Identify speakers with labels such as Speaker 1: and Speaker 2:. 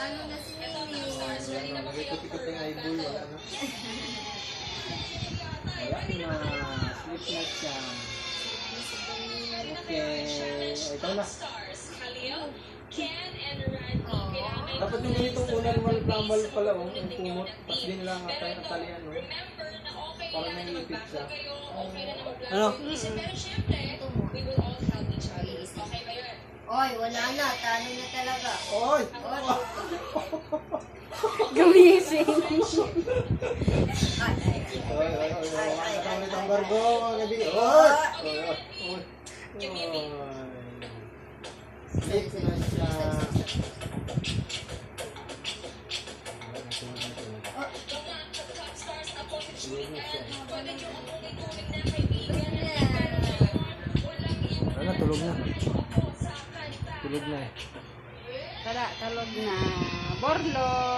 Speaker 1: Ano na si Mimi?
Speaker 2: Ayan, nag-ikot-ikot na yung eyeball. Wala na. Ayan na. Sleep na siya. Okay. Ikaw na. Dapat yung ganitong unang malpambal pala, oh. Yung kumot. Tapos din lang ang talian, oh. Parang nangipit siya. Ano?
Speaker 1: Ito mo. Oy, wala na. Talo na talaga.
Speaker 2: Oy!
Speaker 1: Oy.
Speaker 3: Gumising.
Speaker 1: Ay, ay,
Speaker 2: Oy, oy, oy.
Speaker 1: ay,
Speaker 2: Nakaulit ang
Speaker 1: ay,
Speaker 2: barbo, mga kaibigan. Oy! Oy! Oy! Oy! Sleep na siya. Ano, tulog na. Tulog na eh.
Speaker 3: Tara, talog na. Borlo.